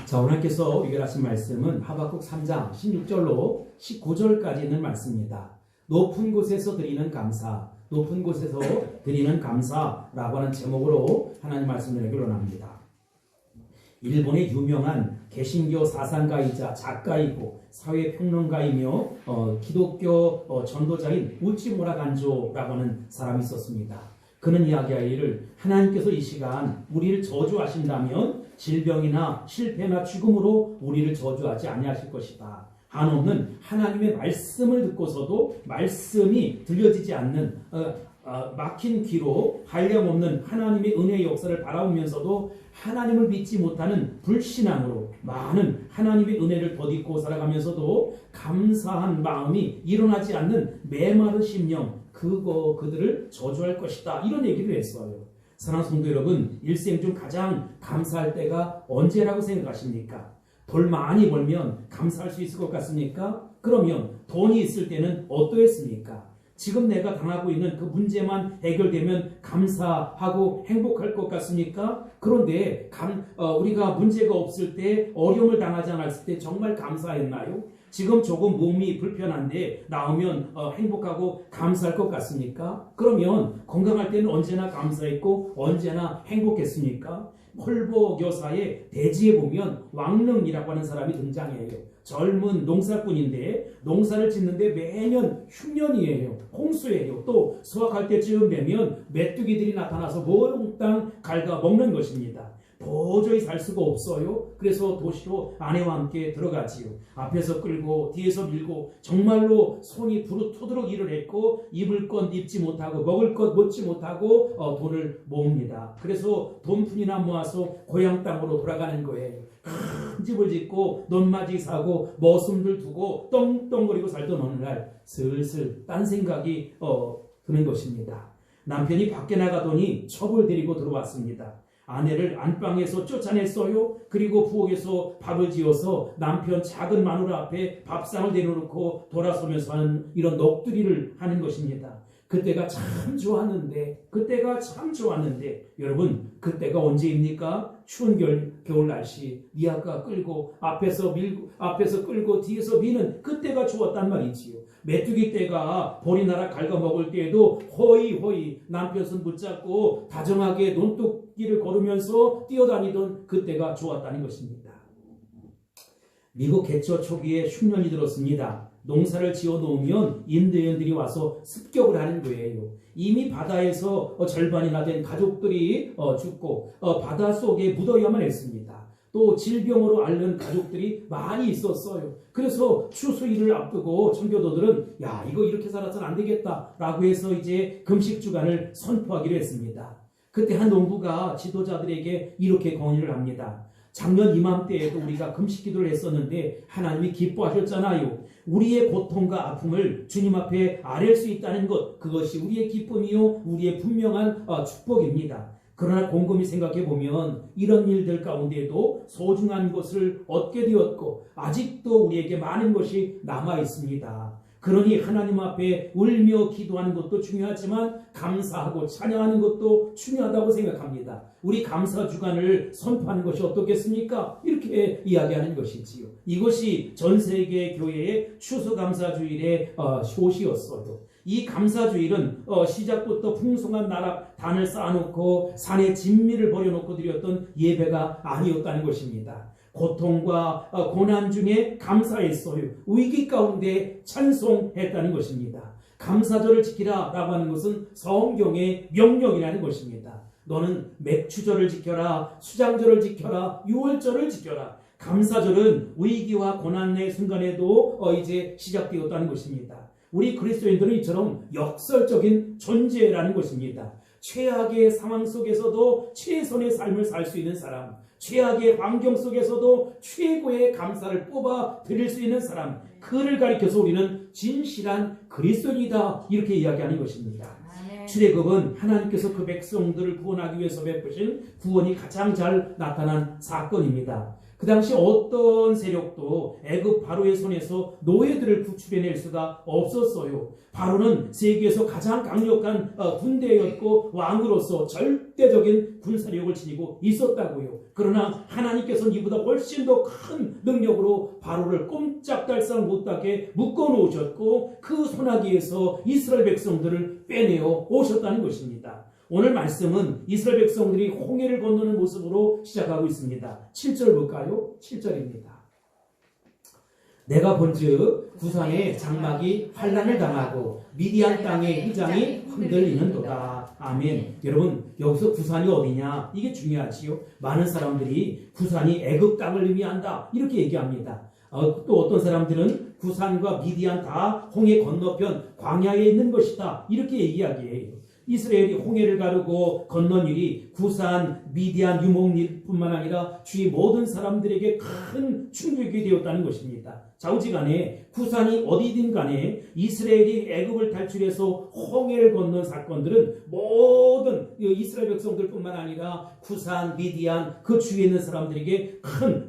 자, 오늘께서 위결하신 말씀은 하박국 3장 16절로 19절까지 있는 말씀입니다. 높은 곳에서 드리는 감사, 높은 곳에서 드리는 감사라고 하는 제목으로 하나님 말씀을 결론합니다. 일본의 유명한 개신교 사상가이자 작가이고 사회평론가이며 기독교 전도자인 우찌무라 간조라고 하는 사람이 있었습니다. 그는 이야기하기를 하나님께서 이 시간 우리를 저주하신다면 질병이나 실패나 죽음으로 우리를 저주하지 아니하실 것이다. 한없는 하나님의 말씀을 듣고서도 말씀이 들려지지 않는 막힌 귀로 한량없는 하나님의 은혜의 역사를 바라보면서도 하나님을 믿지 못하는 불신앙으로 많은 하나님의 은혜를 덧입고 살아가면서도 감사한 마음이 일어나지 않는 메마른 심령, 그들을 저주할 것이다. 이런 얘기를 했어요. 사랑하는 성도 여러분, 일생 중 가장 감사할 때가 언제라고 생각하십니까? 돈 많이 벌면 감사할 수 있을 것 같습니까? 그러면 돈이 있을 때는 어떠했습니까? 지금 내가 당하고 있는 그 문제만 해결되면 감사하고 행복할 것 같습니까? 그런데 우리가 문제가 없을 때, 어려움을 당하지 않았을 때 정말 감사했나요? 지금 조금 몸이 불편한데 나오면 행복하고 감사할 것 같습니까? 그러면 건강할 때는 언제나 감사했고 언제나 행복했습니까? 홀보 교사의 대지에 보면 왕릉이라고 하는 사람이 등장해요. 젊은 농사꾼인데 농사를 짓는데 매년 흉년이에요. 홍수예요. 또 수확할 때쯤 되면 메뚜기들이 나타나서 몽땅 갉아 먹는 것입니다. 도저히 살 수가 없어요. 그래서 도시로 아내와 함께 들어가지요. 앞에서 끌고 뒤에서 밀고 정말로 손이 부르토록 일을 했고 입을 것 입지 못하고 먹을 것 먹지 못하고 돈을 모읍니다. 그래서 돈푼이나 모아서 고향 땅으로 돌아가는 거예요. 큰 집을 짓고 논마지 사고 머슴들 두고 떵떵거리고 살던 어느 날 슬슬 딴 생각이 드는 것입니다. 남편이 밖에 나가더니 첩을 데리고 들어왔습니다. 아내를 안방에서 쫓아냈어요. 그리고 부엌에서 밥을 지어서 남편 작은 마누라 앞에 밥상을 내려놓고 돌아서면서 하는 이런 넋두리를 하는 것입니다. 그때가 참 좋았는데 여러분, 그때가 언제입니까? 추운 겨울 날씨, 미아가 끌고 앞에서 끌고 뒤에서 미는 그때가 좋았단 말이지요. 메뚜기 떼가 보리 나라 갉아먹을 때에도 호이호이 남편 손 붙잡고 다정하게 논뚝길을 걸으면서 뛰어다니던 그때가 좋았다는 것입니다. 미국 개초 초기에 흉년이 들었습니다. 농사를 지어놓으면 인도인들이 와서 습격을 하는 거예요. 이미 바다에서 절반이나 된 가족들이 죽고 바닷속에 묻어야만 했습니다. 또 질병으로 앓는 가족들이 많이 있었어요. 그래서 추수일을 앞두고 청교도들은 이거 이렇게 살아서는 안 되겠다라고 해서 이제 금식 주간을 선포하기로 했습니다. 그때 한 농부가 지도자들에게 이렇게 건의를 합니다. 작년 이맘때에도 우리가 금식 기도를 했었는데 하나님이 기뻐하셨잖아요. 우리의 고통과 아픔을 주님 앞에 아뢰 수 있다는 것, 그것이 우리의 기쁨이요 우리의 분명한 축복입니다. 그러나 곰곰이 생각해보면 이런 일들 가운데에도 소중한 것을 얻게 되었고 아직도 우리에게 많은 것이 남아있습니다. 그러니 하나님 앞에 울며 기도하는 것도 중요하지만 감사하고 찬양하는 것도 중요하다고 생각합니다. 우리 감사 주간을 선포하는 것이 어떻겠습니까? 이렇게 이야기하는 것이지요. 이것이 전 세계 교회의 추수감사주일의 효시였어요. 이 감사주일은 시작부터 풍성한 단을 쌓아놓고 산에 진미를 버려놓고 드렸던 예배가 아니었다는 것입니다. 고통과 고난 중에 감사했어요. 위기 가운데 찬송했다는 것입니다. 감사절을 지키라 라고 하는 것은 성경의 명령이라는 것입니다. 너는 맥추절을 지켜라, 수장절을 지켜라, 유월절을 지켜라. 감사절은 위기와 고난의 순간에도 이제 시작되었다는 것입니다. 우리 그리스도인들은 이처럼 역설적인 존재라는 것입니다. 최악의 상황 속에서도 최선의 삶을 살 수 있는 사람, 최악의 환경 속에서도 최고의 감사를 뽑아 드릴 수 있는 사람, 그를 가리켜서 우리는 진실한 그리스도인이다 이렇게 이야기하는 것입니다. 출애굽은 하나님께서 그 백성들을 구원하기 위해서 베푸신 구원이 가장 잘 나타난 사건입니다. 그 당시 어떤 세력도 애굽 바로의 손에서 노예들을 구출해낼 수가 없었어요. 바로는 세계에서 가장 강력한 군대였고 왕으로서 절대적인 군사력을 지니고 있었다고요. 그러나 하나님께서는 이보다 훨씬 더 큰 능력으로 바로를 꼼짝달싹 못하게 묶어놓으셨고 그 소나기에서 이스라엘 백성들을 빼내어 오셨다는 것입니다. 오늘 말씀은 이스라엘 백성들이 홍해를 건너는 모습으로 시작하고 있습니다. 7절 볼까요? 7절입니다. 내가 본즉 구산의 장막이 환난을 당하고 미디안 땅의 휘장이 흔들리는도다. 아멘. 여러분, 여기서 구산이 어디냐? 이게 중요하지요. 많은 사람들이 구산이 애굽 땅을 의미한다 이렇게 얘기합니다. 또 어떤 사람들은 구산과 미디안 다 홍해 건너편 광야에 있는 것이다 이렇게 얘기하기에요. 이스라엘이 홍해를 가르고 건넌 일이 구산, 미디안, 유목민뿐만 아니라 주위 모든 사람들에게 큰 충격이 되었다는 것입니다. 좌우지간에 구산이 어디든 간에 이스라엘이 애굽을 탈출해서 홍해를 건넌 사건들은 모든 이스라엘 백성들뿐만 아니라 구산, 미디안 그 주위에 있는 사람들에게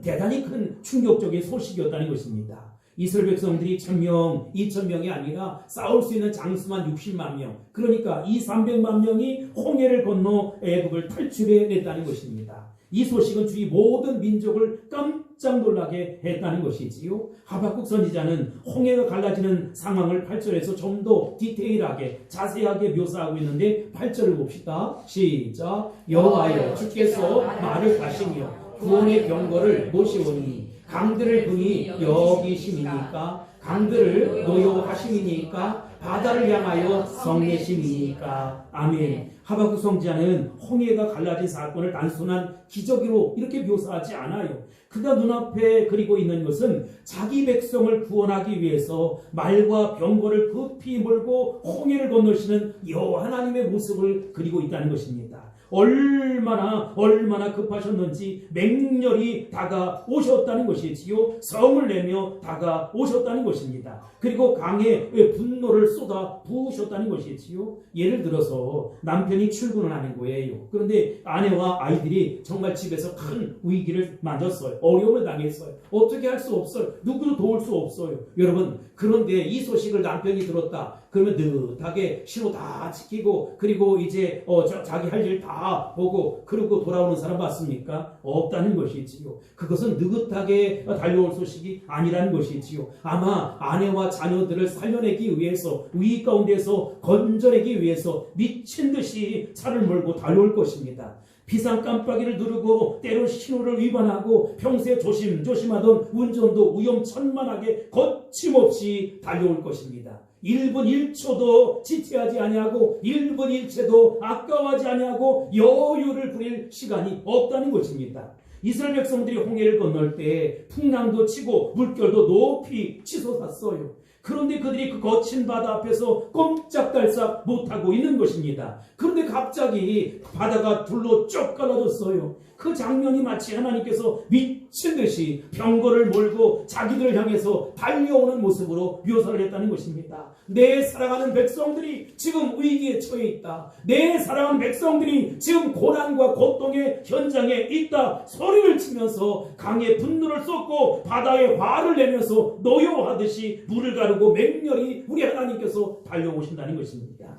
대단히 큰 충격적인 소식이었다는 것입니다. 이스라엘 백성들이 1000명, 2000명이 아니라 싸울 수 있는 장수만 60만 명, 그러니까 200~300만 명이 홍해를 건너 애굽을 탈출해냈다는 것입니다. 이 소식은 주위 모든 민족을 깜짝 놀라게 했다는 것이지요. 하박국 선지자는 홍해가 갈라지는 상황을 8절에서 좀 더 디테일하게 자세하게 묘사하고 있는데 8절을 봅시다. 시작. 여호와여 주께서 말을 하시며 구원의 병거를 모시오니 강들을 분이 여기심이니까 강들을 노여하심이니까 바다를 향하여 성내심이니까. 아멘. 하박국 선지자는 홍해가 갈라진 사건을 단순한 기적으로 이렇게 묘사하지 않아요. 그가 눈앞에 그리고 있는 것은 자기 백성을 구원하기 위해서 말과 병거를 급히 몰고 홍해를 건너시는 여호와 하나님의 모습을 그리고 있다는 것입니다. 얼마나 급하셨는지 맹렬히 다가오셨다는 것이지요. 성을 내며 다가오셨다는 것입니다. 그리고 강에 분노를 쏟아 부으셨다는 것이지요. 예를 들어서 남편이 출근을 하는 거예요. 그런데 아내와 아이들이 정말 집에서 큰 위기를 맞았어요. 어려움을 당했어요. 어떻게 할 수 없어요. 누구도 도울 수 없어요. 여러분, 그런데 이 소식을 남편이 들었다. 그러면 느긋하게 신호 다 지키고 그리고 이제 자기 할 일 다 보고 그러고 돌아오는 사람 봤습니까? 없다는 것이지요. 그것은 느긋하게 달려올 소식이 아니라는 것이지요. 아마 아내와 자녀들을 살려내기 위해서 위기 가운데서 건져내기 위해서 미친 듯이 차를 몰고 달려올 것입니다. 비상 깜빡이를 누르고 때로 신호를 위반하고 평소에 조심하던 운전도 위험천만하게 거침없이 달려올 것입니다. 1분 1초도 지체하지 아니하고 1분 1채도 아까워하지 아니하고 여유를 부릴 시간이 없다는 것입니다. 이스라엘 백성들이 홍해를 건널 때 풍랑도 치고 물결도 높이 치솟았어요. 그런데 그들이 그 거친 바다 앞에서 꼼짝달싹 못하고 있는 것입니다. 그런데 갑자기 바다가 둘로 쭉 갈라졌어요. 그 장면이 마치 하나님께서 미친 듯이 병거를 몰고 자기들을 향해서 달려오는 모습으로 묘사를 했다는 것입니다. 내 사랑하는 백성들이 지금 위기에 처해 있다. 내 사랑하는 백성들이 지금 고난과 고통의 현장에 있다. 소리를 치면서 강에 분노를 쏟고 바다에 화를 내면서 노여하듯이 물을 가르고 맹렬히 우리 하나님께서 달려오신다는 것입니다.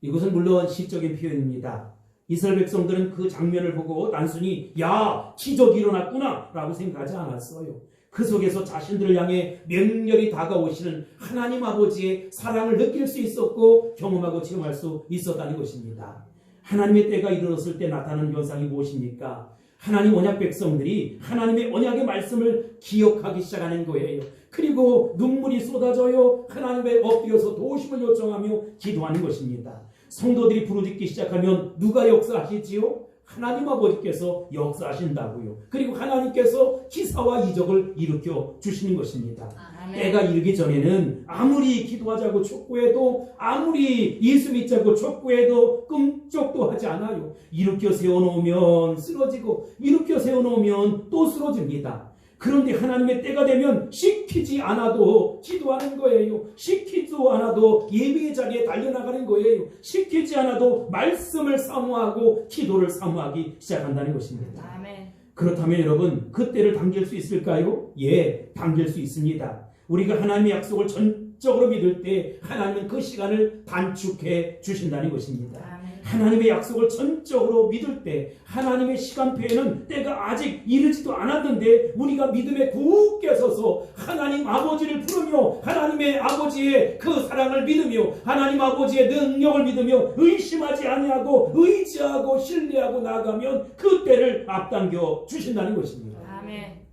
이것은 물론 시적인 표현입니다. 이스라엘 백성들은 그 장면을 보고 단순히 야 기적이 일어났구나 라고 생각하지 않았어요. 그 속에서 자신들을 향해 맹렬히 다가오시는 하나님 아버지의 사랑을 느낄 수 있었고 경험하고 체험할 수 있었다는 것입니다. 하나님의 때가 이르렀을 때 나타나는 현상이 무엇입니까? 하나님 언약 백성들이 하나님의 언약의 말씀을 기억하기 시작하는 거예요. 그리고 눈물이 쏟아져요. 하나님의 엎드려서 도우심을 요청하며 기도하는 것입니다. 성도들이 부르짖기 시작하면 누가 역사하시지요? 하나님 아버지께서 역사하신다고요. 그리고 하나님께서 기사와 이적을 일으켜 주시는 것입니다. 때가 이르기 전에는 아무리 기도하자고 촉구해도 아무리 예수 믿자고 촉구해도 꿈쩍도 하지 않아요. 일으켜 세워놓으면 쓰러지고 일으켜 세워놓으면 또 쓰러집니다. 그런데 하나님의 때가 되면 시키지 않아도 기도하는 거예요. 시키지도 않아도 예배의 자리에 달려나가는 거예요. 시키지 않아도 말씀을 사모하고 기도를 사모하기 시작한다는 것입니다. 아멘. 그렇다면 여러분 그 때를 당길 수 있을까요? 예, 당길 수 있습니다. 우리가 하나님의 약속을 전적으로 믿을 때 하나님은 그 시간을 단축해 주신다는 것입니다. 아멘. 하나님의 약속을 전적으로 믿을 때 하나님의 시간표에는 때가 아직 이르지도 않았는데 우리가 믿음에 굳게 서서 하나님 아버지를 부르며 하나님의 아버지의 그 사랑을 믿으며 하나님 아버지의 능력을 믿으며 의심하지 아니하고 의지하고 신뢰하고 나아가면 그 때를 앞당겨 주신다는 것입니다. 아멘.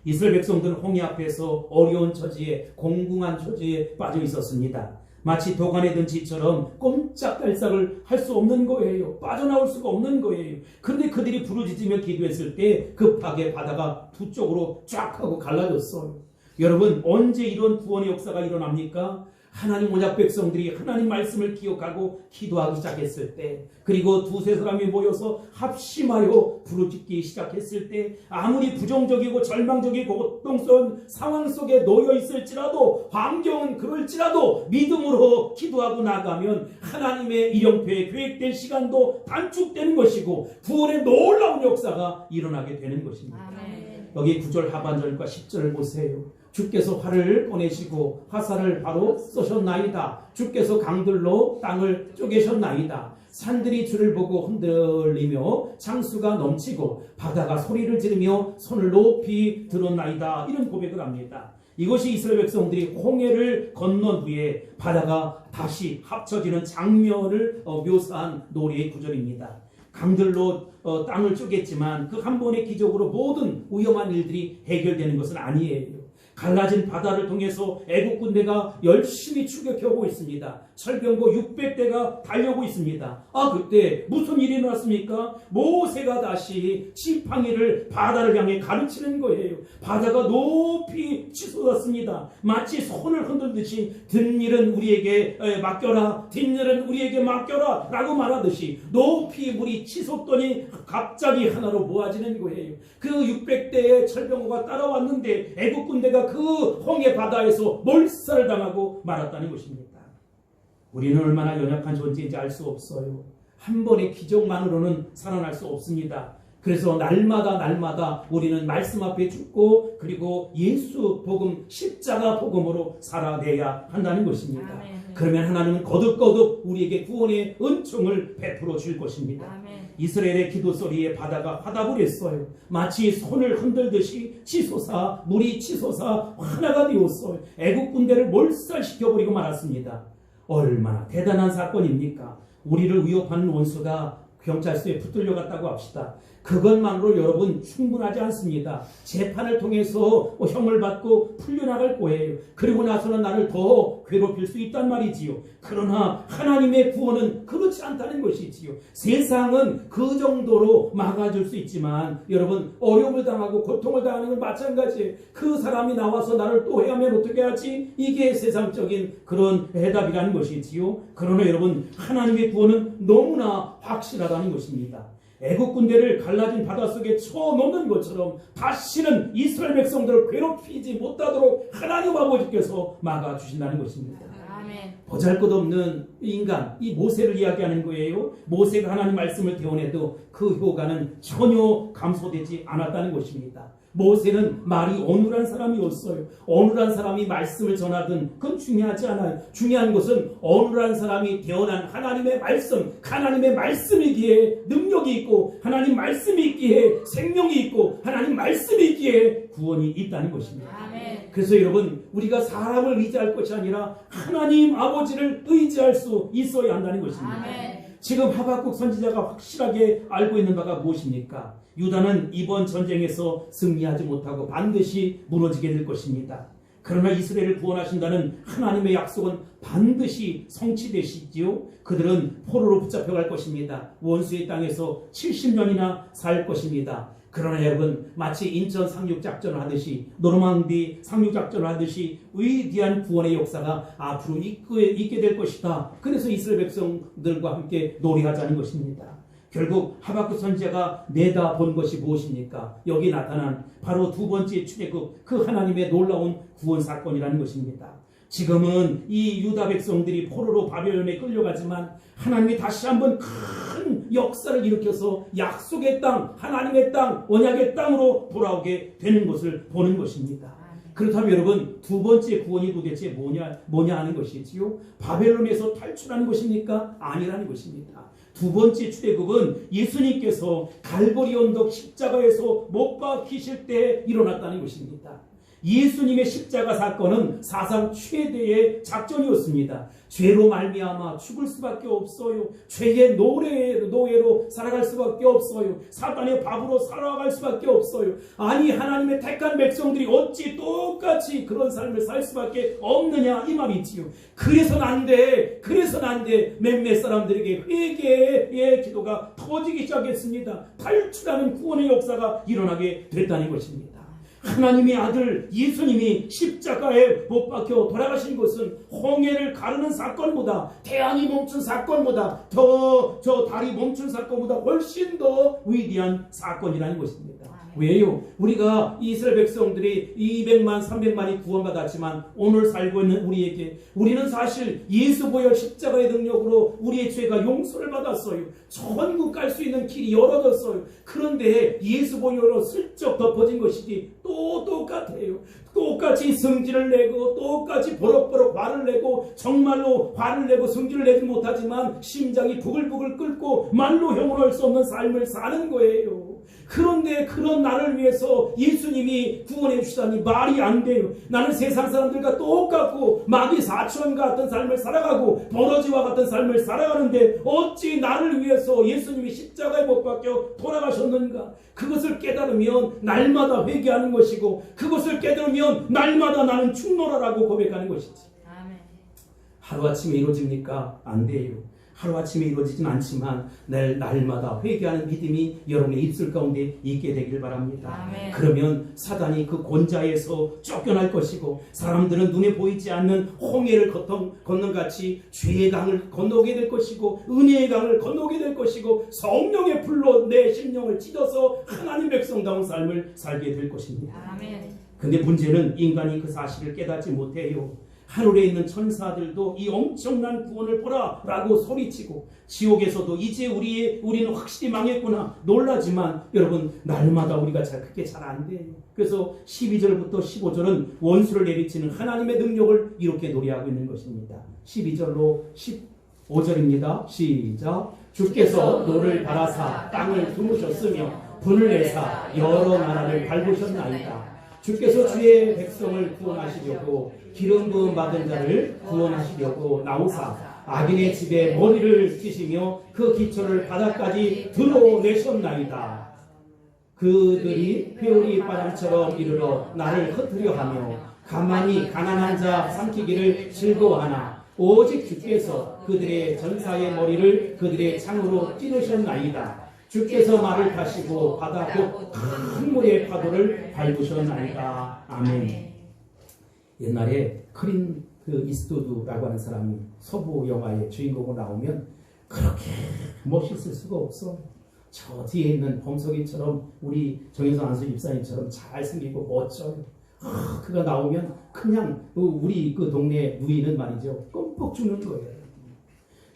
이스라엘 백성들은 홍해 앞에서 어려운 처지에 공궁한 처지에 빠져 있었습니다. 마치 도간에 든 쥐처럼 꼼짝달싹을 할 수 없는 거예요. 빠져나올 수가 없는 거예요. 그런데 그들이 부르짖으며 기도했을 때 급하게 바다가 두 쪽으로 쫙 하고 갈라졌어요. 여러분, 언제 이런 구원의 역사가 일어납니까? 하나님 언약 백성들이 하나님 말씀을 기억하고 기도하기 시작했을 때, 그리고 두세 사람이 모여서 합심하여 부르짖기 시작했을 때, 아무리 부정적이고 절망적이고 고통스러운 상황 속에 놓여 있을지라도, 환경은 그럴지라도 믿음으로 기도하고 나가면 하나님의 일영표에 계획된 시간도 단축되는 것이고 구원의 놀라운 역사가 일어나게 되는 것입니다. 아멘. 여기 9절 하반절과 10절을 보세요. 주께서 활을 꺼내시고 화살을 바로 쏘셨나이다. 주께서 강들로 땅을 쪼개셨나이다. 산들이 주를 보고 흔들리며 창수가 넘치고 바다가 소리를 지르며 손을 높이 들었나이다. 이런 고백을 합니다. 이것이 이스라엘 백성들이 홍해를 건넌 후에 바다가 다시 합쳐지는 장면을 묘사한 노래의 구절입니다. 강들로 땅을 쪼갰지만 그 한 번의 기적으로 모든 위험한 일들이 해결되는 것은 아니에요. 갈라진 바다를 통해서 애국 군대가 열심히 추격해오고 있습니다. 철병거 600대가 달려오고 있습니다. 그때 무슨 일이 일어났습니까? 모세가 다시 지팡이를 바다를 향해 가르치는 거예요. 바다가 높이 치솟았습니다. 마치 손을 흔들듯이 뒷일은 우리에게 맡겨라, 뒷일은 우리에게 맡겨라 라고 말하듯이 높이 물이 치솟더니 갑자기 하나로 모아지는 거예요. 그 600대의 철병거가 따라왔는데 애국 군대가 그 홍해 바다에서 몰살을 당하고 말았다는 것입니다. 우리는 얼마나 연약한 존재인지 알 수 없어요. 한 번의 기적만으로는 살아날 수 없습니다. 그래서 날마다 우리는 말씀 앞에 죽고 그리고 예수 복음, 십자가 복음으로 살아내야 한다는 것입니다. 아멘. 그러면 하나님은 거듭거듭 우리에게 구원의 은총을 베풀어 줄 것입니다. 아멘. 이스라엘의 기도 소리에 바다가 화답을 했어요. 마치 손을 흔들듯이 치솟아 물이 치솟아 하나가 되었어요. 애국 군대를 몰살시켜버리고 말았습니다. 얼마나 대단한 사건입니까? 우리를 위협하는 원수가 경찰서에 붙들려 갔다고 합시다. 그것만으로 여러분 충분하지 않습니다. 재판을 통해서 형을 받고 풀려나갈 거예요. 그리고 나서는 나를 더 괴롭힐 수 있단 말이지요. 그러나 하나님의 구원은 그렇지 않다는 것이지요. 세상은 그 정도로 막아줄 수 있지만 여러분 어려움을 당하고 고통을 당하는 건 마찬가지예요. 그 사람이 나와서 나를 또 해하면 어떻게 하지? 이게 세상적인 그런 해답이라는 것이지요. 그러나 여러분 하나님의 구원은 너무나 확실하다는 것입니다. 애국 군대를 갈라진 바닷속에 쳐놓는 것처럼 다시는 이스라엘 백성들을 괴롭히지 못하도록 하나님 아버지께서 막아주신다는 것입니다. 아멘. 보잘것없는 인간, 이 모세를 이야기하는 거예요. 모세가 하나님 말씀을 대원해도 그 효과는 전혀 감소되지 않았다는 것입니다. 모세는 말이 어눌한 사람이었어요. 어눌한 사람이 말씀을 전하든 그건 중요하지 않아요. 중요한 것은 어눌한 사람이 대언한 하나님의 말씀, 하나님의 말씀이기에 능력이 있고 하나님 말씀이 있기에 생명이 있고 하나님 말씀이 있기에 구원이 있다는 것입니다. 아멘. 그래서 여러분 우리가 사람을 의지할 것이 아니라 하나님 아버지를 의지할 수 있어야 한다는 것입니다. 아멘. 지금 하박국 선지자가 확실하게 알고 있는 바가 무엇입니까? 유다는 이번 전쟁에서 승리하지 못하고 반드시 무너지게 될 것입니다. 그러나 이스라엘을 구원하신다는 하나님의 약속은 반드시 성취되시지요. 그들은 포로로 붙잡혀갈 것입니다. 원수의 땅에서 70년이나 살 것입니다. 그러나 여러분 마치 인천 상륙작전을 하듯이 노르망디 상륙작전을 하듯이 위대한 구원의 역사가 앞으로 있게 될 것이다. 그래서 이스라엘 백성들과 함께 노래하자는 것입니다. 결국 하박국 선지자가 내다본 것이 무엇입니까? 여기 나타난 바로 두 번째 출애굽 그 하나님의 놀라운 구원 사건이라는 것입니다. 지금은 이 유다 백성들이 포로로 바벨론에 끌려가지만 하나님이 다시 한번 큰 역사를 일으켜서 약속의 땅, 하나님의 땅, 언약의 땅으로 돌아오게 되는 것을 보는 것입니다. 그렇다면 여러분 두 번째 구원이 도대체 뭐냐 하는 것이지요? 바벨론에서 탈출하는 것입니까? 아니라는 것입니다. 두 번째 출애굽은 예수님께서 갈보리 언덕 십자가에서 못 박히실 때 일어났다는 것입니다. 예수님의 십자가 사건은 사상 최대의 작전이었습니다. 죄로 말미암아 죽을 수밖에 없어요. 죄의 노예로 살아갈 수밖에 없어요. 사단의 밥으로 살아갈 수밖에 없어요. 아니 하나님의 택한 백성들이 어찌 똑같이 그런 삶을 살 수밖에 없느냐 이 말이지요. 그래서는 안 돼. 몇몇 사람들에게 회개의 기도가 터지기 시작했습니다. 탈출하는 구원의 역사가 일어나게 됐다는 것입니다. 하나님의 아들 예수님이 십자가에 못 박혀 돌아가신 것은 홍해를 가르는 사건보다, 태양이 멈춘 사건보다, 저 달이 멈춘 사건보다 훨씬 더 위대한 사건이라는 것입니다. 왜요? 우리가 이스라엘 백성들이 200만 300만이 구원받았지만 오늘 살고 있는 우리는 사실 예수 보혈 십자가의 능력으로 우리의 죄가 용서를 받았어요. 천국 갈 수 있는 길이 열어졌어요. 그런데 예수 보혈로 슬쩍 덮어진 것이지 또 똑같아요. 똑같이 성질을 내고 똑같이 버럭버럭 화를 내고 정말로 화를 내고 성질을 내지 못하지만 심장이 부글부글 끓고 말로 형언할 수 없는 삶을 사는 거예요. 그런데 그런 나를 위해서 예수님이 구원해 주시다니 말이 안 돼요. 나는 세상 사람들과 똑같고 마귀 사촌과 같은 삶을 살아가고 버러지와 같은 삶을 살아가는데 어찌 나를 위해서 예수님이 십자가에 못 박혀 돌아가셨는가? 그것을 깨달으면 날마다 회개하는 것이고 그것을 깨달으면 날마다 나는 죽노라라고 고백하는 것이지. 아멘. 하루아침에 이루어집니까? 안 돼요. 하루아침에 이루어지진 않지만 날마다 회개하는 믿음이 여러분의 입술 가운데 있게 되기를 바랍니다. 아멘. 그러면 사단이 그 권자에서 쫓겨날 것이고 사람들은 눈에 보이지 않는 홍해를 걷는 같이 죄의 강을 건너게 될 것이고 은혜의 강을 건너게 될 것이고 성령의 불로 내 심령을 찢어서 하나님 백성다운 삶을 살게 될 것입니다. 근데 문제는 인간이 그 사실을 깨닫지 못해요. 하늘에 있는 천사들도 이 엄청난 구원을 보라 라고 소리치고 지옥에서도 이제 우리는 확실히 망했구나 놀라지만 여러분 날마다 우리가 그렇게 잘 안 돼요. 그래서 12절부터 15절은 원수를 내리치는 하나님의 능력을 이렇게 노래하고 있는 것입니다. 12절로 15절입니다. 시작. 주께서 노를 바라사 땅을 두무셨으며 분을 내사 여러 나라를 밟으셨나이다. 주께서 주의 백성을 구원하시려고 기름 부음 받은 자를 구원하시려고 나오사 악인의 집에 머리를 찌시며 그 기초를 바닥까지 드러내셨나이다. 그들이 회오리 바람처럼 이르러 나를 흩으려 하며 가만히 가난한 자 삼키기를 즐거워하나 오직 주께서 그들의 전사의 머리를 그들의 창으로 찌르셨나이다. 주께서 말을 타시고 바다 곧 큰 물의 파도를 밟으셨나이다. 아멘. 옛날에 클린트 이스트우드라고 하는 사람이 서부 영화의 주인공으로 나오면 그렇게 멋있을 수가 없어. 저 뒤에 있는 범석이처럼 우리 정혜성 안수 집사님처럼 잘생기고 멋져요. 그가 나오면 그냥 우리 그 동네 누이는 말이죠. 껌뻑 죽는 거예요.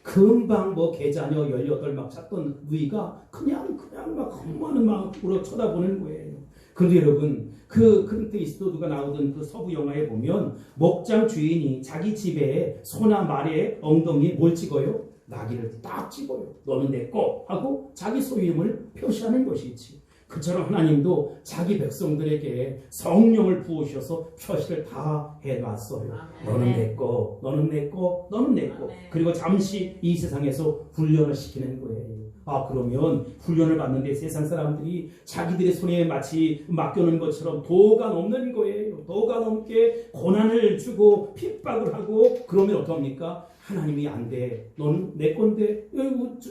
금방 계자녀 18 막 찾던 누이가 그냥 막 험한 마음으로 쳐다보는 거예요. 그런데 여러분 그 클린트 이스트우드가 나오던 그 서부 영화에 보면 목장 주인이 자기 집에 소나 말의 엉덩이에 뭘 찍어요? 나귀를 딱 찍어요. 너는 내 거 하고 자기 소유임을 표시하는 것이지. 그처럼 하나님도 자기 백성들에게 성령을 부으셔서 표시를 다 해놨어요. 너는 내 거, 너는 내 거, 너는 내 거. 그리고 잠시 이 세상에서 훈련을 시키는 거예요. 그러면 훈련을 받는데 세상 사람들이 자기들의 손에 마치 맡겨놓은 것처럼 도가 넘는 거예요. 도가 넘게 고난을 주고 핍박을 하고 그러면 어떡합니까? 하나님이 안 돼. 너는 내 건데,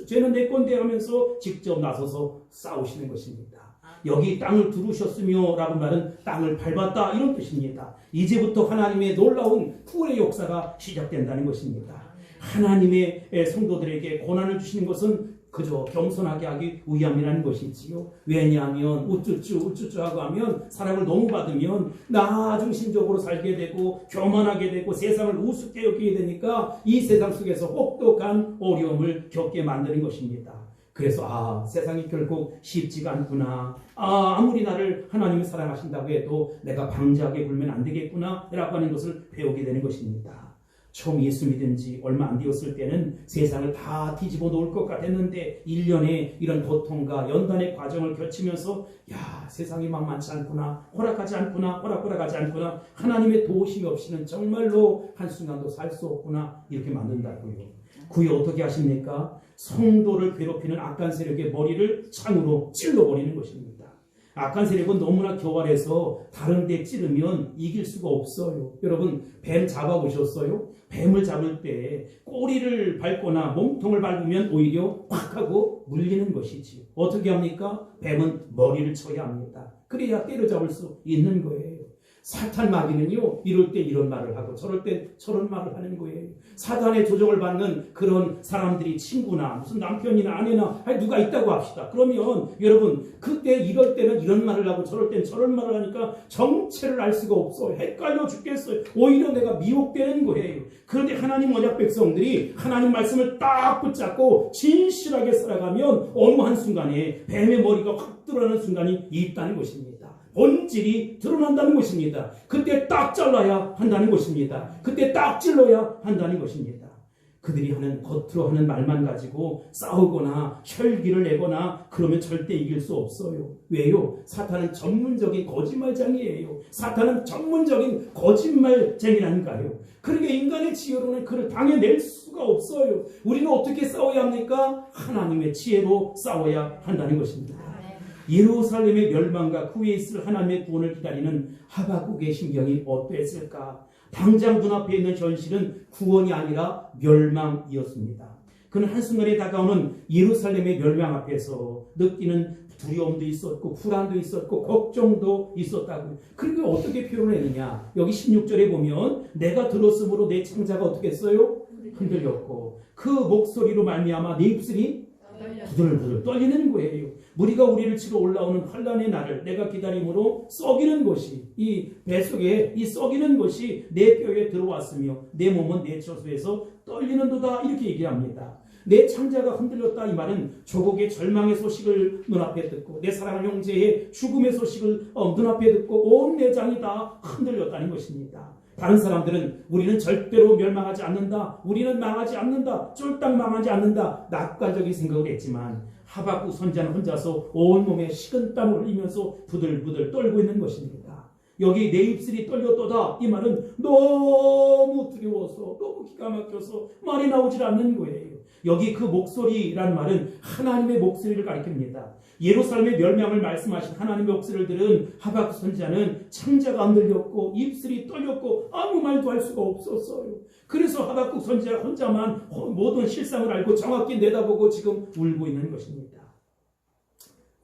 쟤는 내 건데 하면서 직접 나서서 싸우시는 것입니다. 여기 땅을 두르셨으며 라는 말은 땅을 밟았다 이런 뜻입니다. 이제부터 하나님의 놀라운 구원의 역사가 시작된다는 것입니다. 하나님의 성도들에게 고난을 주시는 것은 그저 겸손하게 하기 위함이라는 것이지요. 왜냐하면 우쭈쭈 하고 하면 사랑을 너무 받으면 나 중심적으로 살게 되고 교만하게 되고 세상을 우습게 여기게 되니까 이 세상 속에서 혹독한 어려움을 겪게 만드는 것입니다. 그래서 세상이 결국 쉽지가 않구나. 아무리 나를 하나님이 사랑하신다고 해도 내가 방자하게 굴면 안 되겠구나 라고 하는 것을 배우게 되는 것입니다. 처음 예수 믿은 지 얼마 안 되었을 때는 세상을 다 뒤집어 놓을 것 같았는데 1년의 이런 고통과 연단의 과정을 거치면서 야, 세상이 만만치 않구나, 허락하지 않구나, 하나님의 도우심이 없이는 정말로 한순간도 살 수 없구나, 이렇게 만든다고요. 그게 어떻게 하십니까? 성도를 괴롭히는 악한 세력의 머리를 창으로 찔러버리는 것입니다. 악한 세력은 너무나 교활해서 다른 데 찌르면 이길 수가 없어요. 여러분, 뱀 잡아보셨어요? 뱀을 잡을 때 꼬리를 밟거나 몸통을 밟으면 오히려 꽉 하고 물리는 것이지요. 어떻게 합니까? 뱀은 머리를 쳐야 합니다. 그래야 때려잡을 수 있는 거예요. 사탄 마귀는요, 이럴 때 이런 말을 하고 저럴 때 저런 말을 하는 거예요. 사탄의 조종을 받는 그런 사람들이 친구나 무슨 남편이나 아내나 누가 있다고 합시다. 그러면 여러분, 그때 이럴 때는 이런 말을 하고 저럴 때는 저런 말을 하니까 정체를 알 수가 없어요. 헷갈려 죽겠어요. 오히려 내가 미혹되는 거예요. 그런데 하나님 언약 백성들이 하나님 말씀을 딱 붙잡고 진실하게 살아가면 어느 한순간에 뱀의 머리가 확 드러나는 순간이 있다는 것입니다. 본질이 드러난다는 것입니다. 그때 딱 잘라야 한다는 것입니다. 그때 딱 찔러야 한다는 것입니다. 그들이 하는 겉으로 하는 말만 가지고 싸우거나 혈기를 내거나 그러면 절대 이길 수 없어요. 왜요? 사탄은 전문적인 거짓말장이에요. 사탄은 전문적인 거짓말쟁이라니까요. 그러니까 인간의 지혜로는 그를 당해낼 수가 없어요. 우리는 어떻게 싸워야 합니까? 하나님의 지혜로 싸워야 한다는 것입니다. 예루살렘의 멸망과 그 후에 있을 하나님의 구원을 기다리는 하박국의 심경이 어땠을까? 당장 눈앞에 있는 현실은 구원이 아니라 멸망이었습니다. 그는 한순간에 다가오는 예루살렘의 멸망 앞에서 느끼는 두려움도 있었고 불안도 있었고 걱정도 있었다고. 그리고 어떻게 표현했느냐? 여기 16절에 보면 내가 들었으므로 내 창자가 어떻게 했어요? 흔들렸고 그 목소리로 말미암아 내 입술이 부들부들 떨리는 거예요. 무리가 우리를 치러 올라오는 환난의 날을 내가 기다림으로 썩이는 것이 이 뱃속에 이 썩이는 것이 내 뼈에 들어왔으며 내 몸은 내 처소에서 떨리는도다, 이렇게 얘기합니다. 내 창자가 흔들렸다, 이 말은 조국의 절망의 소식을 눈앞에 듣고 내 사랑하는 형제의 죽음의 소식을 눈앞에 듣고 온 내장이 다 흔들렸다는 것입니다. 다른 사람들은 우리는 절대로 멸망하지 않는다, 우리는 망하지 않는다, 쫄딱 망하지 않는다, 낙관적인 생각을 했지만 하박국 선지자는 혼자서 온몸에 식은땀을 흘리면서 부들부들 떨고 있는 것입니다. 여기 내 입술이 떨렸도다, 이 말은 너무 두려워서 너무 기가 막혀서 말이 나오질 않는 거예요. 여기 그 목소리란 말은 하나님의 목소리를 가리킵니다. 예루살렘의 멸망을 말씀하신 하나님의 목소리를 들은 하박국 선지자는 창자가 흔들렸고 입술이 떨렸고 아무 말도 할 수가 없었어요. 그래서 하박국 선지자 혼자만 모든 실상을 알고 정확히 내다보고 지금 울고 있는 것입니다.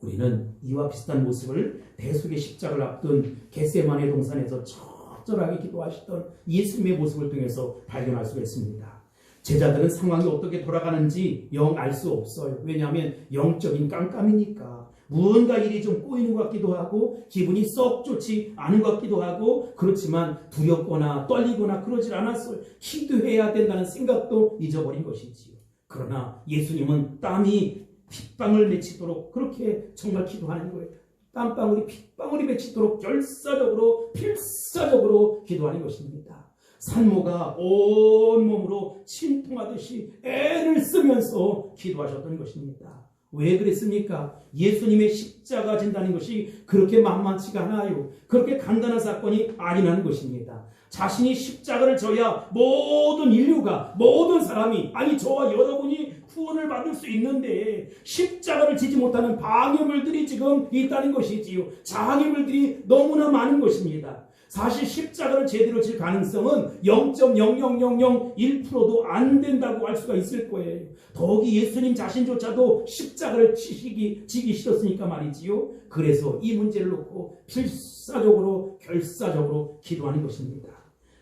우리는 이와 비슷한 모습을 대속의 십자가를 앞둔 겟세마네 동산에서 적절하게 기도하시던 예수님의 모습을 통해서 발견할 수가 있습니다. 제자들은 상황이 어떻게 돌아가는지 영 알 수 없어요. 왜냐하면 영적인 깜깜이니까. 무언가 일이 좀 꼬이는 것 같기도 하고 기분이 썩 좋지 않은 것 같기도 하고, 그렇지만 두렵거나 떨리거나 그러질 않았어요. 기도해야 된다는 생각도 잊어버린 것이지요. 그러나 예수님은 땀이 핏방울 맺히도록 그렇게 정말 기도하는 거예요. 땀방울이 핏방울이 맺히도록 결사적으로 필사적으로 기도하는 것입니다. 산모가 온몸으로 침통하듯이 애를 쓰면서 기도하셨던 것입니다. 왜 그랬습니까? 예수님의 십자가 진다는 것이 그렇게 만만치가 않아요. 그렇게 간단한 사건이 아니라는 것입니다. 자신이 십자가를 져야 모든 인류가, 모든 사람이, 아니 저와 여러분이 구원을 받을 수 있는데 십자가를 지지 못하는 방해물들이 지금 있다는 것이지요. 장애물들이 너무나 많은 것입니다. 사실 십자가를 제대로 질 가능성은 0.00001%도 안 된다고 할 수가 있을 거예요. 더욱이 예수님 자신조차도 십자가를 지기 싫었으니까 말이지요. 그래서 이 문제를 놓고 필사적으로 결사적으로 기도하는 것입니다.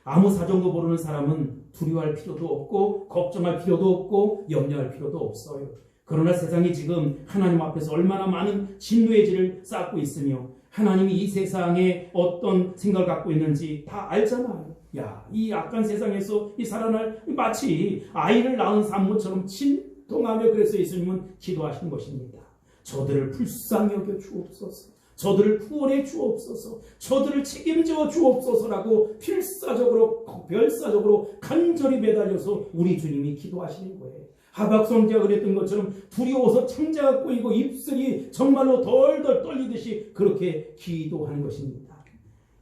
아무 사정도 모르는 사람은 두려워할 필요도 없고 걱정할 필요도 없고 염려할 필요도 없어요. 그러나 세상이 지금 하나님 앞에서 얼마나 많은 진노의 질을 쌓고 있으며 하나님이 이 세상에 어떤 생각을 갖고 있는지 다 알잖아요. 야, 이 악한 세상에서 이 살아날, 마치 아이를 낳은 산모처럼 진통하며 그래서 예수님은 기도하시는 것입니다. 저들을 불쌍히 여겨 주옵소서. 저들을 구원해 주옵소서, 저들을 책임져 주옵소서라고 별사적으로 간절히 매달려서 우리 주님이 기도하시는 거예요. 하박 선지자가 그랬던 것처럼 두려워서 창자가 꼬이고 입술이 정말로 덜덜 떨리듯이 그렇게 기도하는 것입니다.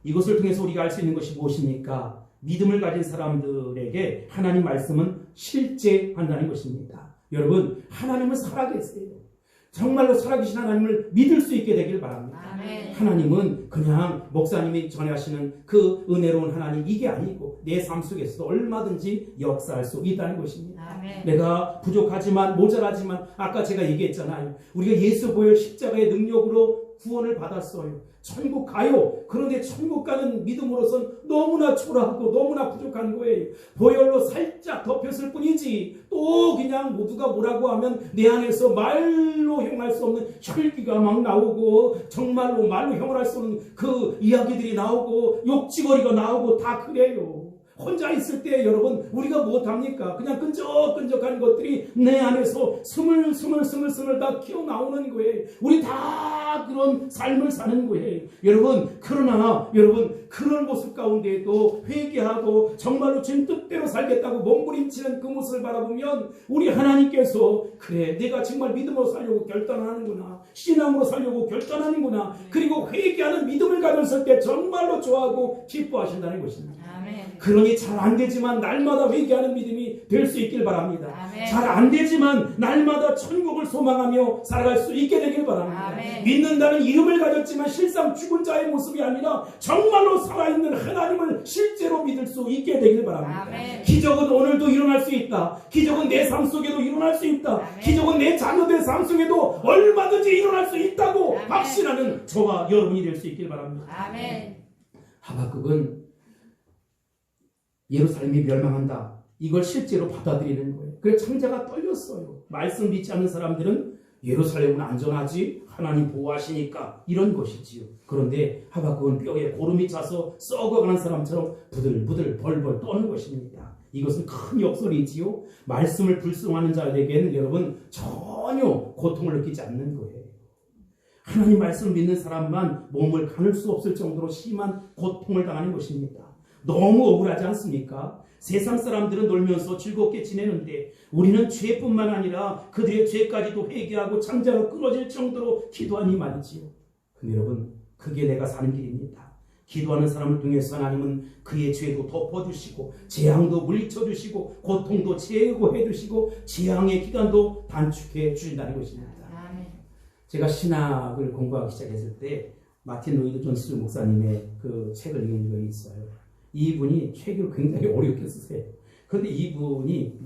이것을 통해서 우리가 알 수 있는 것이 무엇입니까? 믿음을 가진 사람들에게 하나님 말씀은 실제한다는 것입니다. 여러분, 하나님은 살아계세요. 정말로 살아계신 하나님을 믿을 수 있게 되길 바랍니다. 아멘. 하나님은 그냥 목사님이 전하시는 그 은혜로운 하나님, 이게 아니고 내 삶 속에서도 얼마든지 역사할 수 있다는 것입니다. 아멘. 내가 부족하지만 모자라지만 아까 제가 얘기했잖아요. 우리가 예수 보혈 십자가의 능력으로 구원을 받았어요. 천국 가요. 그런데 천국 가는 믿음으로선 너무나 초라하고 너무나 부족한 거예요. 보혈로 살짝 덮였을 뿐이지 또 그냥 모두가 뭐라고 하면 내 안에서 말로 형할 수 없는 혈기가 막 나오고 정말로 말로 형을 할 수 없는 그 이야기들이 나오고 욕지거리가 나오고 다 그래요. 혼자 있을 때 여러분 우리가 무엇합니까? 그냥 끈적끈적한 것들이 내 안에서 스물스물 다 기어나오는 거예요. 우리 다 그런 삶을 사는 거예요. 여러분, 그러나 여러분 그런 모습 가운데에도 회개하고 정말로 주님 뜻대로 살겠다고 몸부림치는 그 모습을 바라보면 우리 하나님께서 그래, 내가 정말 믿음으로 살려고 결단하는구나, 신앙으로 살려고 결단하는구나, 그리고 회개하는 믿음을 가졌을 때 정말로 좋아하고 기뻐하신다는 것입니다. 그러니 잘 안 되지만 날마다 회개하는 믿음이 될 수 있길 바랍니다. 잘 안 되지만 날마다 천국을 소망하며 살아갈 수 있게 되길 바랍니다. 아멘. 믿는다는 이름을 가졌지만 실상 죽은 자의 모습이 아니라 정말로 살아있는 하나님을 실제로 믿을 수 있게 되길 바랍니다. 아멘. 기적은 오늘도 일어날 수 있다. 기적은 내 삶 속에도 일어날 수 있다. 아멘. 기적은 내 자녀들 삶 속에도 얼마든지 일어날 수 있다고 아멘. 확신하는 저와 여러분이 될 수 있길 바랍니다. 아멘. 하박국은 예루살렘이 멸망한다, 이걸 실제로 받아들이는 거예요. 그래서 창자가 떨렸어요. 말씀 믿지 않는 사람들은 예루살렘은 안전하지, 하나님 보호하시니까, 이런 것이지요. 그런데 하박국은 뼈에 고름이 차서 썩어가는 사람처럼 부들부들 벌벌 떠는 것입니다. 이것은 큰 역설이지요. 말씀을 불순종하는 자에게는 여러분 전혀 고통을 느끼지 않는 거예요. 하나님 말씀을 믿는 사람만 몸을 가눌 수 없을 정도로 심한 고통을 당하는 것입니다. 너무 억울하지 않습니까? 세상 사람들은 놀면서 즐겁게 지내는데 우리는 죄뿐만 아니라 그들의 죄까지도 회개하고 창자가 끊어질 정도로 기도하니 말이지요. 근데 여러분, 그게 내가 사는 길입니다. 기도하는 사람을 통해서 하나님은 그의 죄도 덮어주시고 재앙도 물리쳐주시고 고통도 제거해주시고 재앙의 기간도 단축해 주신다는 것입니다. 제가 신학을 공부하기 시작했을 때 마틴 로이드 존스 목사님의 그 책을 읽은 적이 있어요. 이분이 책을 굉장히 어렵게 쓰세요. 그런데 이분이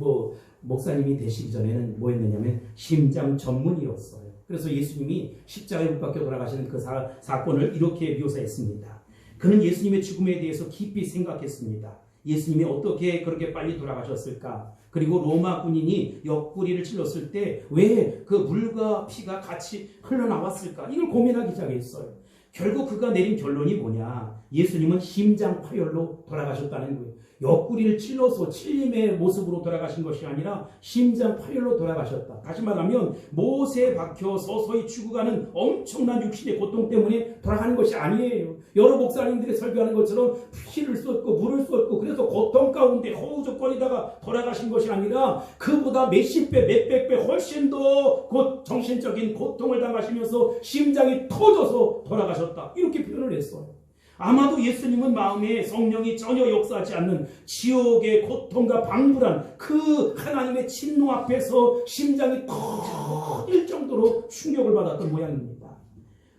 목사님이 되시기 전에는 뭐 했느냐면 심장 전문의였어요. 그래서 예수님이 십자가에 못 박혀 돌아가시는 그 사건을 이렇게 묘사했습니다. 그는 예수님의 죽음에 대해서 깊이 생각했습니다. 예수님이 어떻게 그렇게 빨리 돌아가셨을까? 그리고 로마 군인이 옆구리를 찔렀을 때 왜 그 물과 피가 같이 흘러나왔을까? 이걸 고민하기 시작했어요. 결국 그가 내린 결론이 뭐냐? 예수님은 심장 파열로 돌아가셨다는 거예요. 옆구리를 찔러서 찔림의 모습으로 돌아가신 것이 아니라 심장 파열로 돌아가셨다. 다시 말하면 못에 박혀 서서히 죽어가는 엄청난 육신의 고통 때문에 돌아가는 것이 아니에요. 여러 목사님들이 설교하는 것처럼 피를 쏟고 물을 쏟고 그래서 고통 가운데 허우적거리다가 돌아가신 것이 아니라 그보다 몇십 배, 몇백 배 훨씬 더 정신적인 고통을 당하시면서 심장이 터져서 돌아가셨다. 이렇게 표현을 했어요. 아마도 예수님은 마음에 성령이 전혀 역사하지 않는 지옥의 고통과 방불한 그 하나님의 진노 앞에서 심장이 터질 정도로 충격을 받았던 모양입니다.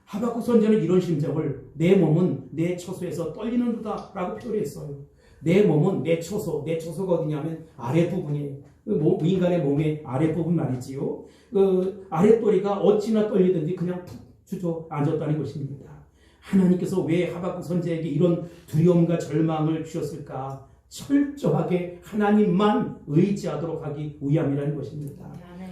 하박국 선지자는 이런 심정을 내 몸은 내 처소에서 떨리는도다 라고 표현했어요. 내 몸은 내 처소가 어디냐면 아랫부분이에요. 인간의 몸의 아랫부분 말이지요. 그 아랫도리가 어찌나 떨리든지 그냥 푹 주저앉았다는 것입니다. 하나님께서 왜 하박국 선지자에게 이런 두려움과 절망을 주셨을까? 철저하게 하나님만 의지하도록 하기 위함이라는 것입니다.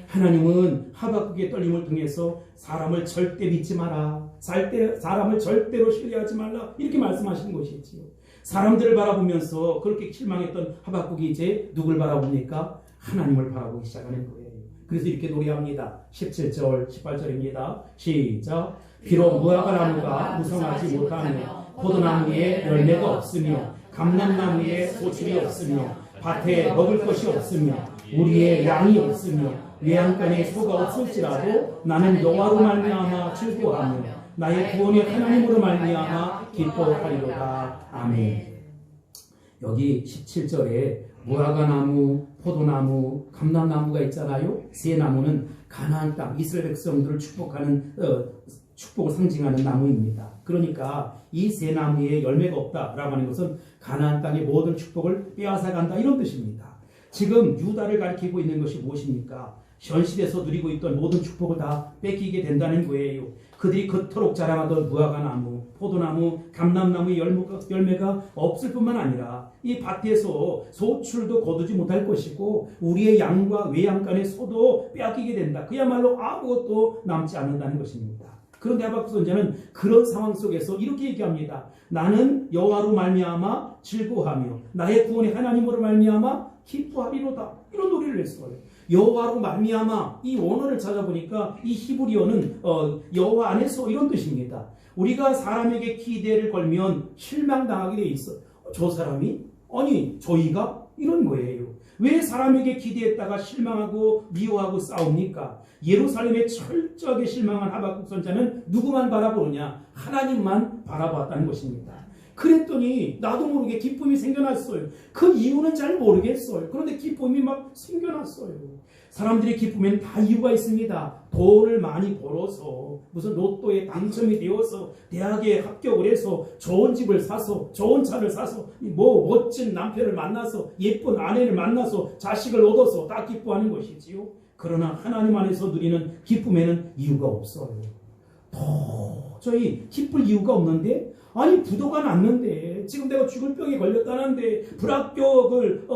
하나님은 하박국의 떨림을 통해서 사람을 절대 믿지 마라, 사람을 절대로 신뢰하지 말라, 이렇게 말씀하시는 것이지요. 사람들을 바라보면서 그렇게 실망했던 하박국이 이제 누굴 바라봅니까? 하나님을 바라보기 시작하는 거예요. 그래서 이렇게 노래합니다. 17절, 18절입니다. 시작. 비록 무화과나무가 무성하지 못하며 포도나무에 열매가 없으며 감람나무에 소출이 없으며 밭에 먹을 것이 없으며 우리의 양이 없으며 외양간에 소가 없을지라도 나는 여호와로 말미암아 즐거워하며 나의 구원의 하나님으로 말미암아 기뻐하리로다. 아멘. 여기 17절에 무화과나무, 포도나무, 감람나무가 있잖아요. 세 나무는 가나안 땅 이스라엘 백성들을 축복하는 축복을 상징하는 나무입니다. 그러니까 이 세 나무에 열매가 없다라고 하는 것은 가나안 땅의 모든 축복을 빼앗아 간다 이런 뜻입니다. 지금 유다를 가리키고 있는 것이 무엇입니까? 현실에서 누리고 있던 모든 축복을 다 뺏기게 된다는 거예요. 그들이 그토록 자랑하던 무화과나무, 포도나무, 감람나무의 열매가 없을 뿐만 아니라 이 밭에서 소출도 거두지 못할 것이고 우리의 양과 외양간의 소도 빼앗기게 된다. 그야말로 아무것도 남지 않는다는 것입니다. 그런데 하박국 선지자는 그런 상황 속에서 이렇게 얘기합니다. 나는 여호와로 말미암아 즐거워하며 나의 구원의 하나님으로 말미암아 기뻐하리로다. 이런 노래를 했어요. 여호와로 말미암아 이 원어를 찾아보니까 이 히브리어는 여호와 안에서 이런 뜻입니다. 우리가 사람에게 기대를 걸면 실망당하게 돼 있어. 저 사람이? 아니 저희가? 이런 거예요. 왜 사람에게 기대했다가 실망하고 미워하고 싸웁니까? 예루살렘에 철저하게 실망한 하박국 선지자는 누구만 바라보느냐? 하나님만 바라보았다는 것입니다. 그랬더니 나도 모르게 기쁨이 생겨났어요. 그 이유는 잘 모르겠어요. 그런데 기쁨이 막 생겨났어요. 사람들이 기쁘면 다 이유가 있습니다. 돈을 많이 벌어서 무슨 로또에 당첨이 되어서 대학에 합격을 해서 좋은 집을 사서 좋은 차를 사서 뭐 멋진 남편을 만나서 예쁜 아내를 만나서 자식을 얻어서 다 기뻐하는 것이지요. 그러나 하나님 안에서 누리는 기쁨에는 이유가 없어요. 도저히 기쁠 이유가 없는데 아니 부도가 났는데 지금 내가 죽을 병에 걸렸다는데 불합격을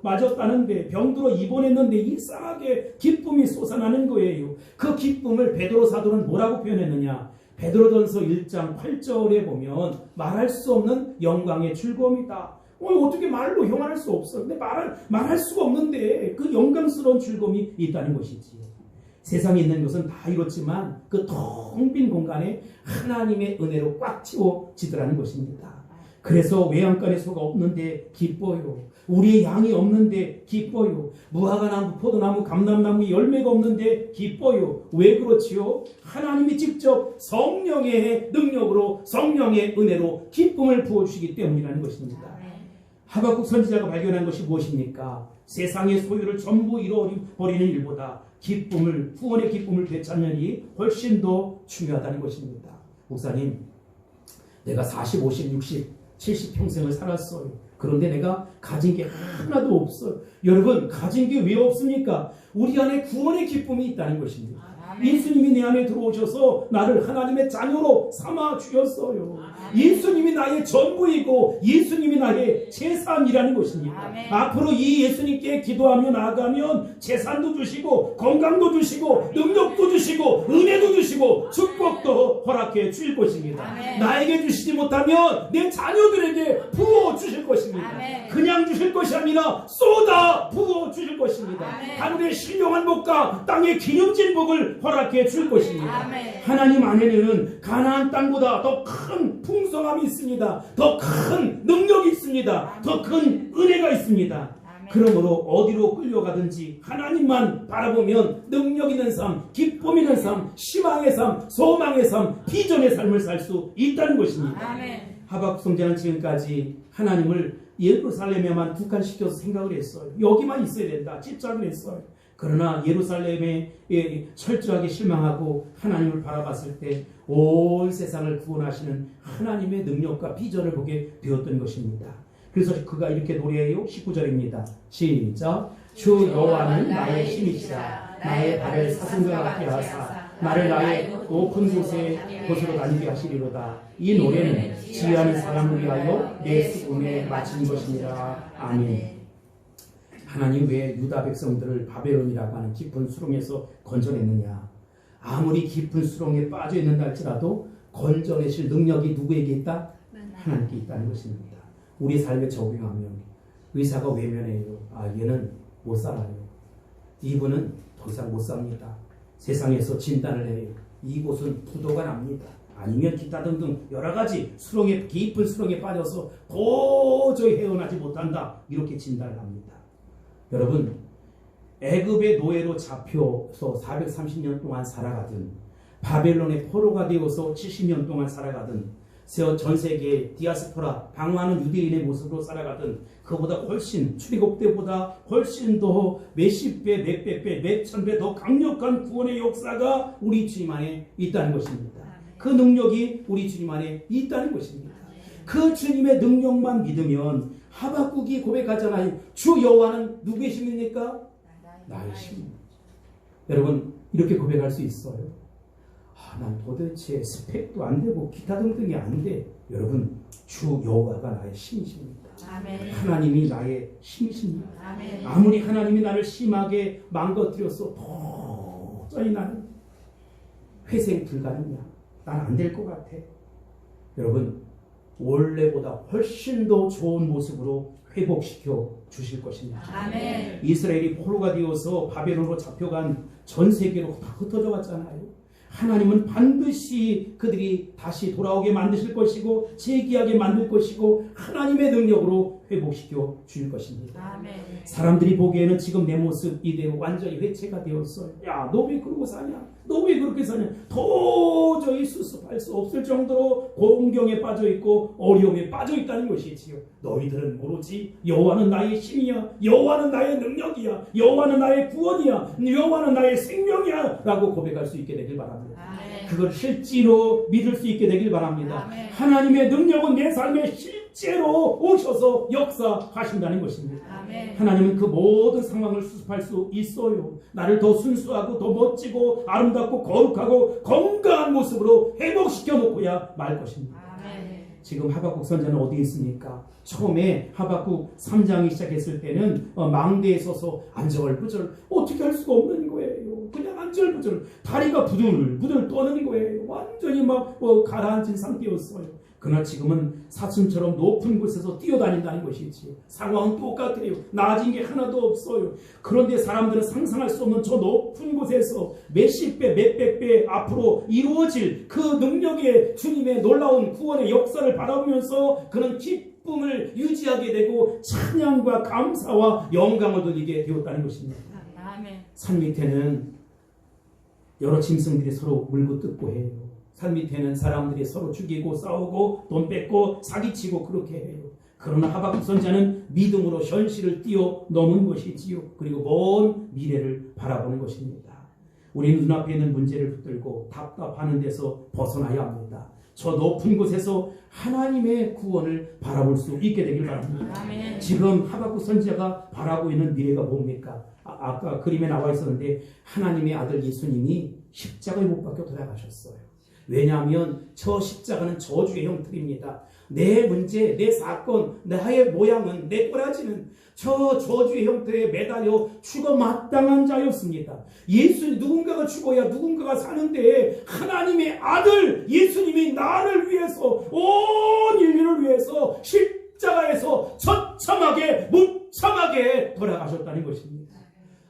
맞았다는데 병들어 입원했는데 이상하게 기쁨이 솟아나는 거예요. 그 기쁨을 베드로 사도는 뭐라고 표현했느냐? 베드로전서 1장 8절에 보면 말할 수 없는 영광의 즐거움이다. 어떻게 말로 형언할 수 없어. 근데 말할 수가 없는데 그 영광스러운 즐거움이 있다는 것이지. 세상에 있는 것은 다 이렇지만 그 텅 빈 공간에 하나님의 은혜로 꽉 채워지더라는 것입니다. 그래서 외양간에 소가 없는데 기뻐요. 우리의 양이 없는데 기뻐요. 무화과나무, 포도나무, 감람나무 열매가 없는데 기뻐요. 왜 그렇지요? 하나님이 직접 성령의 능력으로 성령의 은혜로 기쁨을 부어주시기 때문이라는 것입니다. 하박국 선지자가 발견한 것이 무엇입니까? 세상의 소유를 전부 잃어버리는 일보다 기쁨을, 후원의 기쁨을 되찾는 일이 훨씬 더 중요하다는 것입니다. 목사님, 내가 40, 50, 60, 70 평생을 살았어요. 그런데 내가 가진 게 하나도 없어요. 여러분, 가진 게 왜 없습니까? 우리 안에 구원의 기쁨이 있다는 것입니다. 예수님이 내 안에 들어오셔서 나를 하나님의 자녀로 삼아 주셨어요. 예수님이 나의 전부이고 예수님이 나의 재산이라는 것입니다. 앞으로 이 예수님께 기도하며 나아가면 재산도 주시고 건강도 주시고 능력도 주시고 은혜도 주시고 축복도 허락해 주실 것입니다. 나에게 주시지 못하면 내 자녀들에게 부어 주실 것입니다. 그냥 주실 것이 아니라 쏟아 부어 주실 것입니다. 하늘의 신령한 복과 땅의 기념진 복을 허락해 줄 것입니다. 하나님 안에는 가나안 땅보다 더 큰 풍성함이 있습니다. 더 큰 능력이 있습니다. 더 큰 은혜가 있습니다. 그러므로 어디로 끌려가든지 하나님만 바라보면 능력 있는 삶, 기쁨 있는 삶, 희망의 삶, 소망의 삶, 비전의 삶을 살 수 있다는 것입니다. 하박국 선지자는 지금까지 하나님을 예루살렘에만 국한시켜서 생각을 했어요. 여기만 있어야 된다. 집착을 했어요. 그러나 예루살렘에 철저하게 실망하고 하나님을 바라봤을 때 온 세상을 구원하시는 하나님의 능력과 비전을 보게 되었던 것입니다. 그래서 그가 이렇게 노래해요. 19절입니다. 시작. 주 여호와는 나의 힘이시라. 나의 발을 사슴과 같게 하사 나를 나의 높은 곳으로 다니게 하시리로다. 이 노래는 지혜하는 사람을 위하여 내 수금에 바친 것이니라. 아멘. 하나님 왜 유다 백성들을 바벨론이라고 하는 깊은 수렁에서 건져냈느냐? 아무리 깊은 수렁에 빠져 있는다 할지라도 건져내실 능력이 누구에게 있다? 하나님께 있다는 것입니다. 우리 삶에 적용하면 의사가 외면해요. 얘는 못 살아요. 이분은 더 이상 못 삽니다. 세상에서 진단을 해요. 이곳은 부도가 납니다. 아니면 기타 등등 여러 가지 수렁에 깊은 수렁에 빠져서 도저히 헤어나지 못한다. 이렇게 진단을 합니다. 여러분, 애굽의 노예로 잡혀서 430년 동안 살아가든 바벨론의 포로가 되어서 70년 동안 살아가든 전 세계 디아스포라 방황하는 유대인의 모습으로 살아가든 그보다 훨씬 출애굽 때보다 훨씬 더 몇십 배, 몇백 배, 몇천 배 더 강력한 구원의 역사가 우리 주님 안에 있다는 것입니다. 그 능력이 우리 주님 안에 있다는 것입니다. 그 주님의 능력만 믿으면 하박국이 고백하잖아요. 주 여호와는 누구의 신입니까? 나의 신. 여러분, 이렇게 고백할 수 있어요. 난 도대체 스펙도 안 되고 기타 등등이 안 돼. 여러분, 주 여호와가 나의 신이십니다. 아멘. 하나님이 나의 신이십니다. 아멘. 아무리 하나님이 나를 심하게 망가뜨렸어 도저히 나는 회생 불가능이야. 난 안 될 것 같아. 여러분, 원래보다 훨씬 더 좋은 모습으로 회복시켜 주실 것입니다. 아멘. 이스라엘이 포로가 되어서 바벨론으로 잡혀간 전 세계로 다 흩어져 갔잖아요. 하나님은 반드시 그들이 다시 돌아오게 만드실 것이고 재기하게 만들 것이고 하나님의 능력으로 회복시켜 주실 것입니다. 아멘. 사람들이 보기에는 지금 내 모습 이대로 완전히 회체가 되었어요. 야, 너 왜 그러고 사냐? 너 왜 그렇게 사냐? 도저히 수습할 수 없을 정도로 공경에 빠져 있고 어려움에 빠져 있다는 것이지요. 너희들은 모르지? 여호와는 나의 힘이야. 여호와는 나의 능력이야. 여호와는 나의 구원이야. 여호와는 나의 생명이야. 라고 고백할 수 있게 되길 바랍니다. 아멘. 그걸 실제로 믿을 수 있게 되길 바랍니다. 아멘. 하나님의 능력은 내 삶에 실제로 오셔서 역사하신다는 것입니다. 아멘. 하나님은 그 모든 상황을 수습할 수 있어요. 나를 더 순수하고 더 멋지고 아름답고 거룩하고 건강한 모습으로 회복시켜 놓고야 말 것입니다. 아멘. 지금 하박국 선자는 어디 있습니까? 처음에 하박국 3장이 시작했을 때는 망대에 서서 안절부절 어떻게 할 수가 없는 거예요. 그냥 안절부절 다리가 부들부들 떠는 거예요. 완전히 막 가라앉은 상태였어요. 그러나 지금은 사슴처럼 높은 곳에서 뛰어다닌다는 것이지. 상황은 똑같아요. 나아진 게 하나도 없어요. 그런데 사람들은 상상할 수 없는 저 높은 곳에서 몇십 배, 몇백 배 앞으로 이루어질 그 능력의 주님의 놀라운 구원의 역사를 바라보면서 그는 기쁨을 유지하게 되고 찬양과 감사와 영광을 돌리게 되었다는 것입니다. 아멘. 산 밑에는 여러 짐승들이 서로 물고 뜯고 해요. 산 밑에는 사람들이 서로 죽이고 싸우고 돈 뺏고 사기치고 그렇게 해요. 그러나 하박국 선자는 믿음으로 현실을 뛰어넘은 것이지요. 그리고 먼 미래를 바라보는 것입니다. 우리 눈앞에 있는 문제를 붙들고 답답하는 데서 벗어나야 합니다. 저 높은 곳에서 하나님의 구원을 바라볼 수 있게 되길 바랍니다. 아멘. 지금 하박국 선지자가 바라고 있는 미래가 뭡니까? 아까 그림에 나와 있었는데 하나님의 아들 예수님이 십자가에 못 박혀 돌아가셨어요. 왜냐하면 저 십자가는 저주의 형틀입니다. 내 문제, 내 사건, 나의 모양은, 내 꼬라지는 저 저주의 형태에 매달려 죽어 마땅한 자였습니다. 누군가가 죽어야 누군가가 사는데 하나님의 아들 예수님이 나를 위해서 온 인류를 위해서 십자가에서 처참하게 무참하게 돌아가셨다는 것입니다.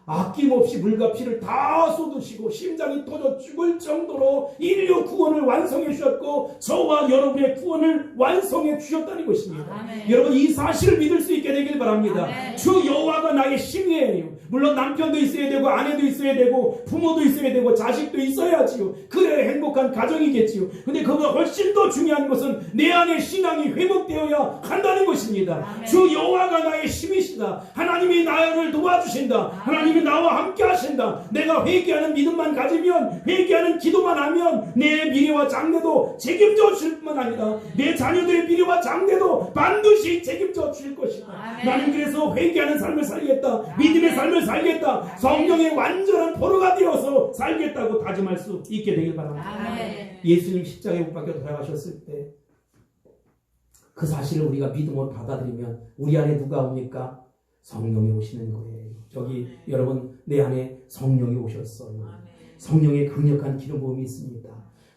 아낌없이 물과 피를 다 쏟으시고 심장이 터져 죽을 정도로 인류 구원을 완성해 주셨고 저와 여러분의 구원을 완성해 주셨다는 것입니다. 아멘. 여러분 이 사실을 믿을 수 있게 되길 바랍니다. 아멘. 주 여호와가 나의 힘이에요. 물론 남편도 있어야 되고 아내도 있어야 되고 부모도 있어야 되고 자식도 있어야지요. 그래야 행복한 가정이겠지요. 근데 그보다 훨씬 더 중요한 것은 내 안에 신앙이 회복되어야 한다는 것입니다. 아멘. 주 여호와가 나의 힘이시다. 하나님이 나를 도와주신다. 하나님이 나와 함께 하신다. 내가 회개하는 믿음만 가지면, 회개하는 기도만 하면 내 미래와 장래도 책임져 줄 뿐만 아니라 내 자녀들의 미래와 장래도 반드시 책임져 줄 것이다. 아멘. 나는 그래서 회개하는 삶을 살겠다. 믿음의 삶을 살겠다. 성령의 완전한 포로가 되어서 살겠다고 다짐할 수 있게 되길 바랍니다. 아멘. 예수님 십자가에 못 박혀 돌아가셨을 때 그 사실을 우리가 믿음으로 받아들이면 우리 안에 누가 옵니까? 성령이 오시는 거예요. 저기 여러분 내 안에 성령이 오셨어요. 성령의 강력한 기름 부음이 있습니다.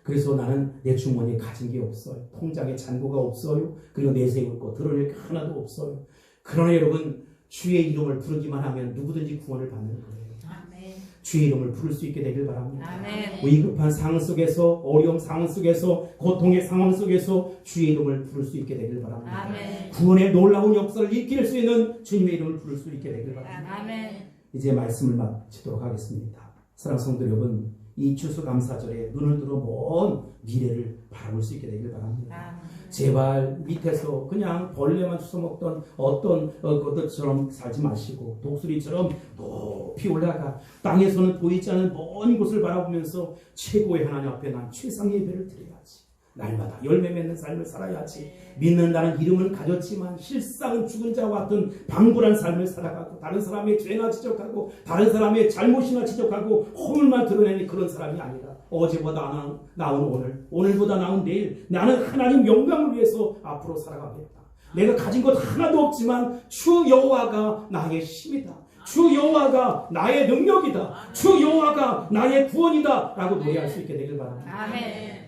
그래서 나는 내 주머니에 가진 게 없어요. 통장에 잔고가 없어요. 그리고 내세울 거 드러낼 게 하나도 없어요. 그러나 여러분 주의 이름을 부르기만 하면 누구든지 구원을 받는 거예요. 아멘. 주의 이름을 부를 수 있게 되길 바랍니다. 아멘. 위급한 상황 속에서, 어려운 상황 속에서, 고통의 상황 속에서 주의 이름을 부를 수 있게 되길 바랍니다. 아멘. 구원의 놀라운 역사를 일으킬 수 있는 주님의 이름을 부를 수 있게 되길 바랍니다. 아멘. 이제 말씀을 마치도록 하겠습니다. 사랑하는 성도 여러분, 이 추수감사절에 눈을 들어 먼 미래를 바라볼 수 있게 되길 바랍니다. 제발 밑에서 그냥 벌레만 주워먹던 어떤 것들처럼 살지 마시고 독수리처럼 높이 올라가 땅에서는 보이지 않는 먼 곳을 바라보면서 최고의 하나님 앞에 난 최상의 예배를 드려야지. 날마다 열매 맺는 삶을 살아야지. 믿는다는 이름은 가졌지만 실상은 죽은 자와 같은 방불한 삶을 살아가고 다른 사람의 죄나 지적하고 다른 사람의 잘못이나 지적하고 허물만 드러내는 그런 사람이 아니라 어제보다 나은 오늘, 오늘보다 나은 내일, 나는 하나님 영광을 위해서 앞으로 살아가겠다. 내가 가진 것 하나도 없지만 주 여호와가 나의 힘이다. 주 여호와가 나의 능력이다. 주 여호와가 나의 구원이다 라고 노래할 수 있게 되길 바랍니다. 아멘.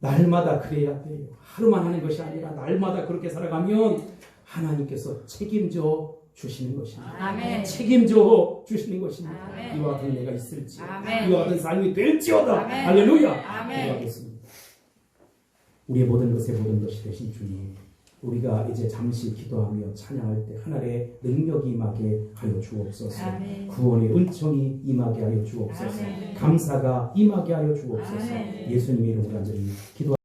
날마다 그래야 돼요. 하루만 하는 것이 아니라 날마다 그렇게 살아가면 하나님께서 책임져 주시는 것입니다. 아멘. 책임져 주시는 것입니다. 아멘. 이와 같은 내가 있을지, 아멘. 이와 같은 삶이 될지어다. 아멘. 할렐루야. 아멘. 기도하겠습니다. 우리의 모든 것의 모든 것이 되신 주님, 우리가 이제 잠시 기도하며 찬양할 때 하늘의 능력이 임하게 하여 주옵소서. 아멘. 구원의 은총이 임하게 하여 주옵소서. 아멘. 감사가 임하게 하여 주옵소서. 아멘. 예수님의 이름으로 간절히 기도